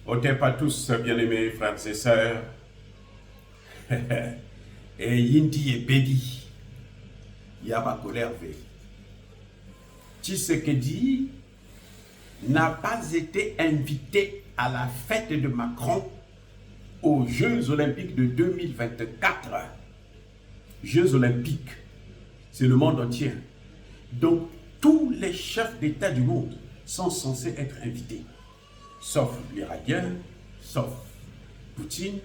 Ôtez pas tous, bien-aimés frères et sœurs, et Yindi et Bedi, Yaba Kolerve. Tshisekedi n'a pas été invité à la fête de Macron aux Jeux Olympiques de 2024. Jeux Olympiques, c'est le monde entier. Donc, tous les chefs d'État du monde sont censés être invités. Sauf l'Irakien, sauf Poutine.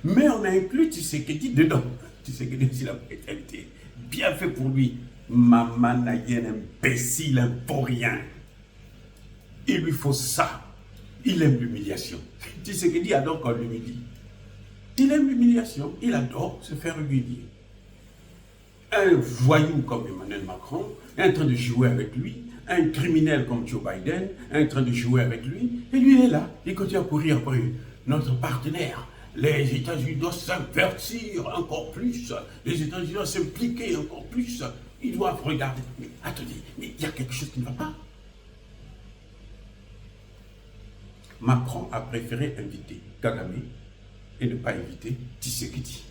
Mais on a inclus Tshisekedi dedans. Tshisekedi, s'il a été invité. Bien fait pour lui. Maman Nayen, imbécile, un rien. Il lui faut ça. Il aime l'humiliation. Tshisekedi adore qu'on l'humilie. Il aime l'humiliation. Il adore se faire humilier. Un voyou comme Emmanuel Macron est en train de jouer avec lui. Un criminel comme Joe Biden est en train de jouer avec lui. Et lui, il est là. Il continue à courir après notre partenaire. Les États-Unis doivent s'invertir encore plus. Les États-Unis doivent s'impliquer encore plus. Ils doivent regarder. Mais attendez, mais il y a quelque chose qui ne va pas. Macron a préféré inviter Kagame et ne pas inviter Tshisekedi.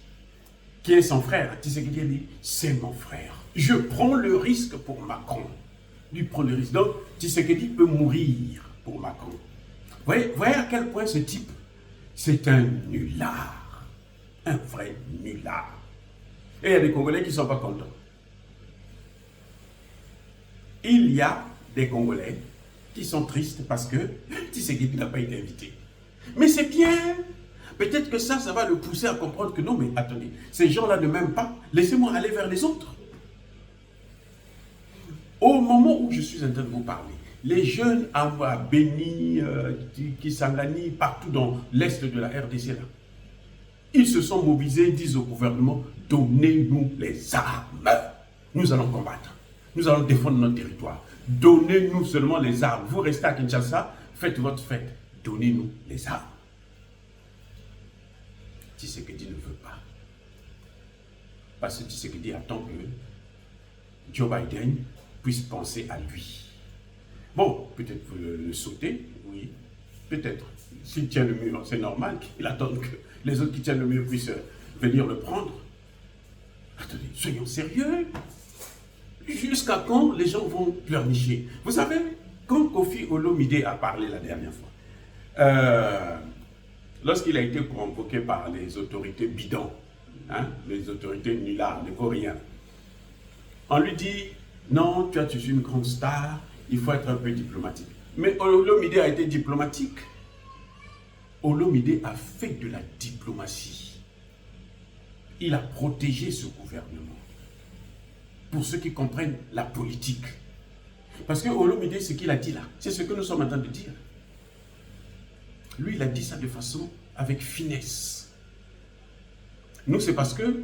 Qui est son frère? Tshisekedi dit, c'est mon frère. Je prends le risque pour Macron. Lui prend le risque. Donc, Tshisekedi peut mourir pour Macron. Voyez à quel point ce type, c'est un nulard. Un vrai nulard. Et il y a des Congolais qui ne sont pas contents. Il y a des Congolais qui sont tristes parce que Tshisekedi n'a pas été invité. Mais c'est bien. Peut-être que ça va le pousser à comprendre que non, mais attendez, ces gens-là ne m'aiment pas. Laissez-moi aller vers les autres. Au moment où je suis en train de vous parler, les jeunes à Béni, Kisangani, partout dans l'est de la RDC, là, ils se sont mobilisés, disent au gouvernement, donnez-nous les armes. Nous allons combattre. Nous allons défendre notre territoire. Donnez-nous seulement les armes. Vous restez à Kinshasa, faites votre fête. Donnez-nous les armes. Tshisekedi ne veut pas. Parce que Tshisekedi attend que Joe Biden puisse penser à lui. Bon, peut-être vous le sautez, oui, peut-être. S'il tient le mur, c'est normal qu'il attende que les autres qui tiennent le mur puissent venir le prendre. Attendez, soyons sérieux. Jusqu'à quand les gens vont pleurnicher? Vous savez, quand Kofi Olomide a parlé la dernière fois, lorsqu'il a été convoqué par les autorités bidons, hein, les autorités nullards, les vauriens, on lui dit, non, tu es une grande star, il faut être un peu diplomatique. Mais Olomide a été diplomatique. Olomide a fait de la diplomatie. Il a protégé ce gouvernement. Pour ceux qui comprennent la politique. Parce que Olomide, ce qu'il a dit là, c'est ce que nous sommes en train de dire. Lui, il a dit ça de façon avec finesse. Nous, c'est parce que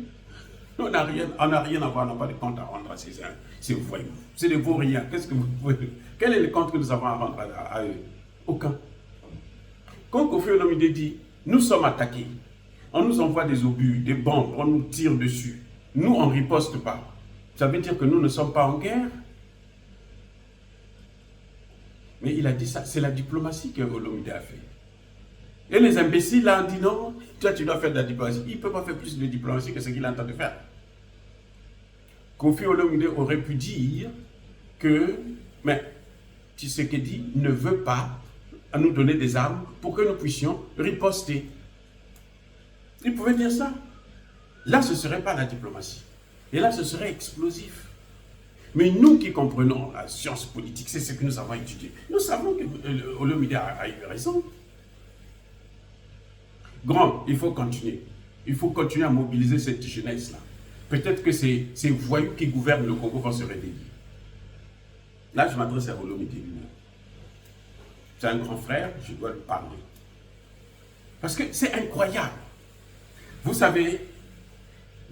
on n'a rien à voir, on n'a pas de compte à rendre à ces voyous. C'est des vauriens. Qu'est-ce que vous pouvez... Quel est le compte que nous avons à rendre à eux? Aucun. Quand Kofi Olomide dit, nous sommes attaqués, on nous envoie des obus, des bombes, on nous tire dessus. Nous, on ne riposte pas. Ça veut dire que nous ne sommes pas en guerre. Mais il a dit ça, c'est la diplomatie que Olomide a fait. Et les imbéciles là ont dit non, toi tu dois faire de la diplomatie. Il ne peut pas faire plus de diplomatie que ce qu'il est en train de faire. Kofi Olomide aurait pu dire que, mais Tshisekedi ne veut pas nous donner des armes pour que nous puissions riposter. Il pouvait dire ça. Là, ce ne serait pas la diplomatie. Et là, ce serait explosif. Mais nous qui comprenons la science politique, c'est ce que nous avons étudié. Nous savons que Olomide a eu raison. Grand, il faut continuer. Il faut continuer à mobiliser cette jeunesse-là. Peut-être que ces voyous qui gouvernent le Congo vont se réveiller. Là, je m'adresse à Olomide lui-même. C'est un grand frère, je dois lui parler. Parce que c'est incroyable. Vous savez,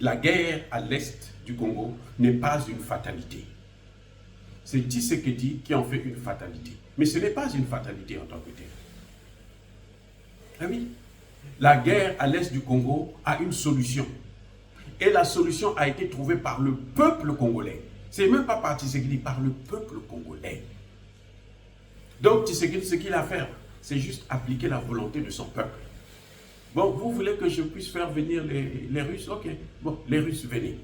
la guerre à l'est du Congo n'est pas une fatalité. C'est Tshisekedi qui en fait une fatalité. Mais ce n'est pas une fatalité en tant que telle. Ah oui. La guerre à l'est du Congo a une solution. Et la solution a été trouvée par le peuple congolais. Ce n'est même pas par Tshisekedi, par le peuple congolais. Donc Tshisekedi, ce qu'il a à faire, c'est juste appliquer la volonté de son peuple. Bon, vous voulez que je puisse faire venir les Russes? Ok, bon, les Russes, venez.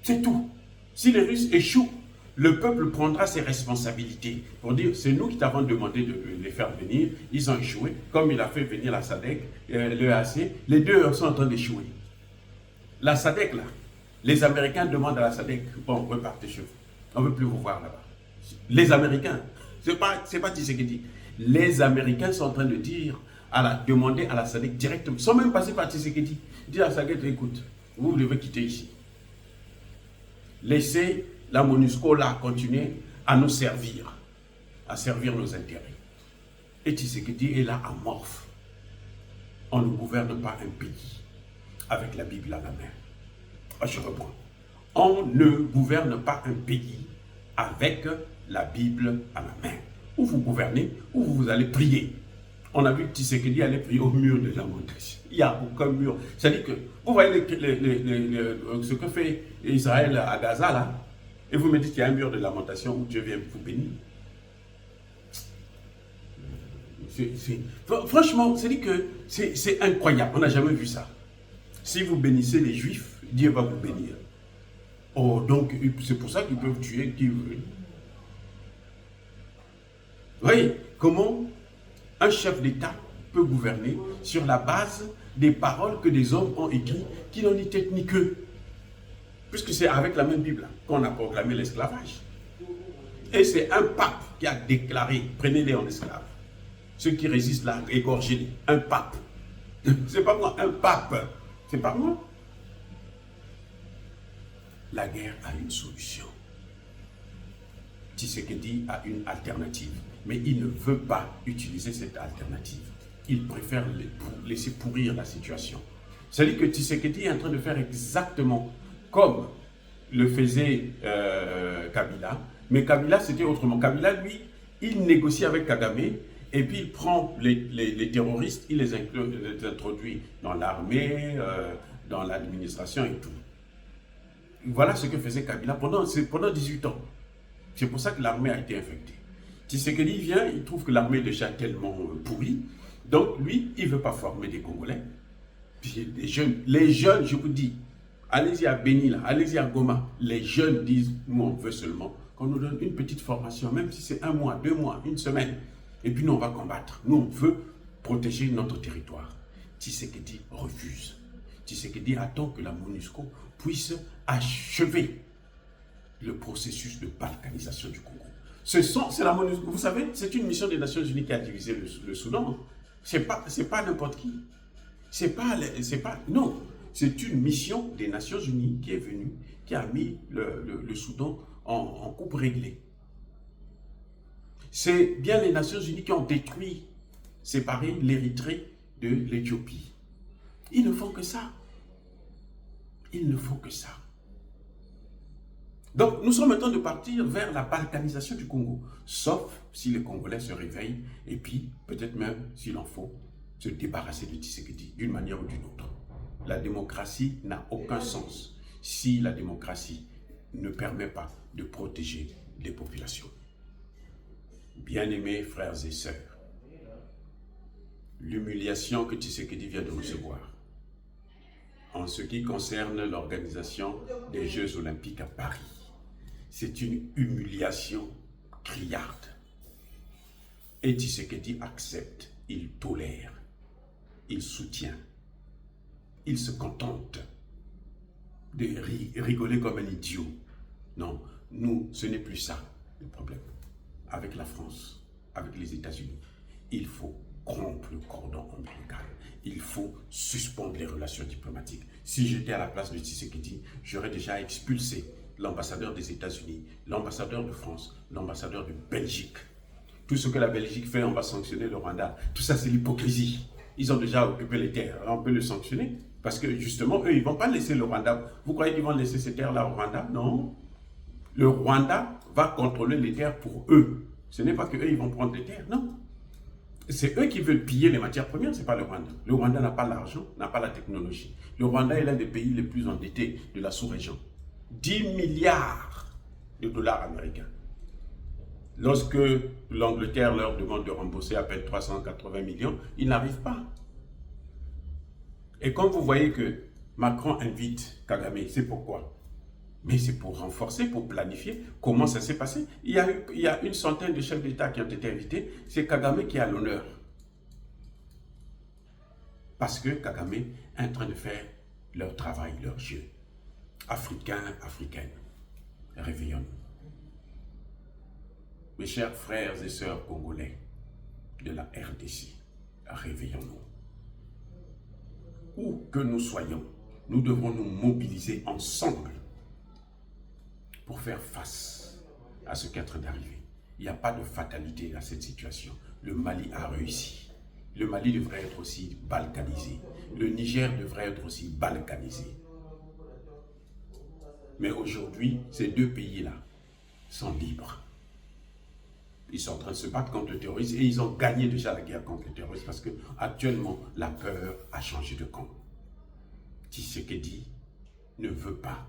C'est tout. Si les Russes échouent, le peuple prendra ses responsabilités pour dire, c'est nous qui t'avons demandé de les faire venir, ils ont échoué, comme il a fait venir la SADC, l'EAC, les deux sont en train d'échouer. La SADC, là, les Américains demandent à la SADC, bon, repartez chez vous, on ne veut plus vous voir là-bas. Les Américains, c'est pas Tshisekedi. Les Américains sont en train de dire, demander à la SADC directement, ils sont même passés par Tshisekedi, dire à la SADC, écoute, vous devez quitter ici. Laissez la MONUSCO là continuer à nous servir, à servir nos intérêts. Et Tshisekedi est là amorphe. On ne gouverne pas un pays avec la Bible à la main. Je reprends. On ne gouverne pas un pays avec la Bible à la main. Ou vous gouvernez, ou vous allez prier. On a vu que Tshisekedi allait prier au mur de lamentation. Il n'y a aucun mur. C'est-à-dire que, vous voyez ce que fait Israël à Gaza là, et vous me dites qu'il y a un mur de lamentation où Dieu vient vous bénir. Franchement, c'est-à-dire que c'est incroyable. On n'a jamais vu ça. Si vous bénissez les Juifs, Dieu va vous bénir. Oh, donc c'est pour ça qu'ils peuvent tuer qui veut. Vous voyez comment un chef d'État peut gouverner sur la base des paroles que des hommes ont écrites qui n'ont ni tête ni queue. Puisque c'est avec la même Bible qu'on a proclamé l'esclavage. Et c'est un pape qui a déclaré, prenez-les en esclaves. Ceux qui résistent là, égorgez-les. Un pape. C'est pas moi, un pape. C'est pas moi. La guerre a une solution. Tshisekedi a une alternative. Mais il ne veut pas utiliser cette alternative. Il préfère laisser pourrir la situation. C'est-à-dire que Tshisekedi est en train de faire exactement comme le faisait Kabila. Mais Kabila, c'était autrement. Kabila, lui, il négocie avec Kagame et puis il prend les terroristes, il les introduit dans l'armée, dans l'administration et tout. Voilà ce que faisait Kabila pendant 18 ans. C'est pour ça que l'armée a été infectée. Tshisekedi vient, il trouve que l'armée est déjà tellement pourrie. Donc lui, il ne veut pas former des Congolais. Puis les jeunes, je vous dis, allez-y à Béni, allez-y à Goma. Les jeunes disent, nous on veut seulement qu'on nous donne une petite formation, même si c'est 1 mois, 2 mois, 1 semaine. Et puis nous on va combattre. Nous on veut protéger notre territoire. Tshisekedi refuse. Tshisekedi attend que la MONUSCO puisse achever le processus de balkanisation du Congo. C'est la MONUSCO. Vous savez, c'est une mission des Nations Unies qui a divisé le Soudan. C'est pas n'importe qui. Non. C'est une mission des Nations Unies qui est venue, qui a mis le Soudan en coupe réglée. C'est bien les Nations Unies qui ont détruit, séparé l'Érythrée de l'Éthiopie. Ils ne font que ça. Ils ne font que ça. Donc, nous sommes en train de partir vers la balkanisation du Congo, sauf si les Congolais se réveillent et puis, peut-être même, s'il en faut, se débarrasser de Tshisekedi d'une manière ou d'une autre. La démocratie n'a aucun sens si la démocratie ne permet pas de protéger les populations. Bien-aimés frères et sœurs, l'humiliation que Tshisekedi vient de recevoir en ce qui concerne l'organisation des Jeux Olympiques à Paris, c'est une humiliation criarde. Et Tshisekedi accepte, il tolère, il soutient, il se contente de rigoler comme un idiot. Non, nous, ce n'est plus ça le problème. Avec la France, avec les États-Unis, il faut rompre le cordon ombilical. Il faut suspendre les relations diplomatiques. Si j'étais à la place de Tshisekedi, j'aurais déjà expulsé l'ambassadeur des États-Unis, l'ambassadeur de France, l'ambassadeur de Belgique. Tout ce que la Belgique fait, on va sanctionner le Rwanda. Tout ça, c'est l'hypocrisie. Ils ont déjà occupé les terres. On peut le sanctionner parce que justement, eux, ils ne vont pas laisser le Rwanda. Vous croyez qu'ils vont laisser ces terres-là au Rwanda? Non. Le Rwanda va contrôler les terres pour eux. Ce n'est pas qu'eux, ils vont prendre les terres. Non. C'est eux qui veulent piller les matières premières, ce n'est pas le Rwanda. Le Rwanda n'a pas l'argent, n'a pas la technologie. Le Rwanda est l'un des pays les plus endettés de la sous-région. 10 milliards de dollars américains. Lorsque l'Angleterre leur demande de rembourser à peine 380 millions, ils n'arrivent pas. Et quand vous voyez que Macron invite Kagame, c'est pourquoi? Mais c'est pour renforcer, pour planifier comment ça s'est passé. Il y a une centaine de chefs d'État qui ont été invités. C'est Kagame qui a l'honneur. Parce que Kagame est en train de faire leur travail, leur jeu. Africains, africaines, réveillons-nous. Mes chers frères et sœurs congolais de la RDC, réveillons-nous. Où que nous soyons, nous devons nous mobiliser ensemble pour faire face à ce qui est en train d'arriver. Il n'y a pas de fatalité à cette situation. Le Mali a réussi. Le Mali devrait être aussi balkanisé. Le Niger devrait être aussi balkanisé. Mais aujourd'hui, ces deux pays-là sont libres. Ils sont en train de se battre contre le terrorisme et ils ont gagné déjà la guerre contre le terrorisme parce que actuellement la peur a changé de camp. Tshisekedi ne veut pas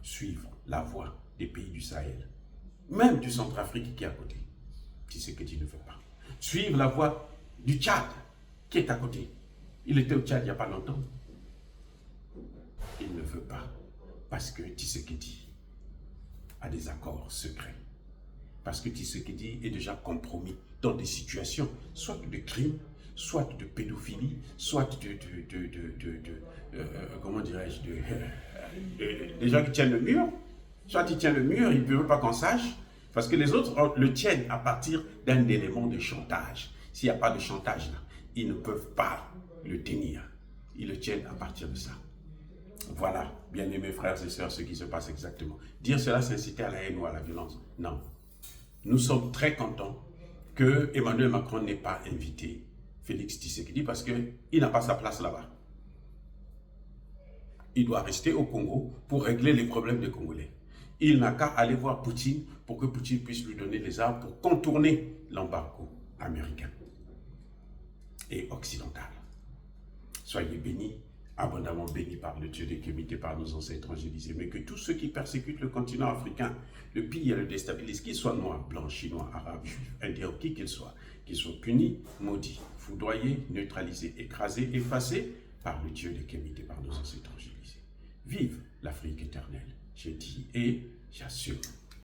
suivre la voie des pays du Sahel, même du Centrafrique qui est à côté. Tshisekedi ne veut pas suivre la voie du Tchad qui est à côté. Il était au Tchad il n'y a pas longtemps. Il ne veut pas parce que Tshisekedi a des accords secrets. Parce que Tshisekedi est déjà compromis dans des situations, soit de crime, soit de pédophilie, soit comment dirais-je, des gens qui tiennent le mur. Soit il tient le mur, il ne veut pas qu'on sache, parce que les autres le tiennent à partir d'un élément de chantage. S'il n'y a pas de chantage là, ils ne peuvent pas le tenir. Ils le tiennent à partir de ça. Voilà, bien-aimés frères et sœurs, ce qui se passe exactement. Dire cela, c'est inciter à la haine ou à la violence. Non. Nous sommes très contents que Emmanuel Macron n'ait pas invité Félix Tshisekedi parce qu'il n'a pas sa place là-bas. Il doit rester au Congo pour régler les problèmes des Congolais. Il n'a qu'à aller voir Poutine pour que Poutine puisse lui donner les armes pour contourner l'embargo américain et occidental. Soyez bénis, abondamment bénis par le Dieu des Kémites et par nos ancêtres évangélisés, mais que tous ceux qui persécutent le continent africain, le pillent et le déstabilisent, qu'ils soient noirs, blancs, chinois, arabes, juifs, indiens, qui qu'ils soient punis, maudits, foudroyés, neutralisés, écrasés, effacés par le Dieu des Kémites et par nos ancêtres évangélisés. Vive l'Afrique éternelle, j'ai dit et j'assume.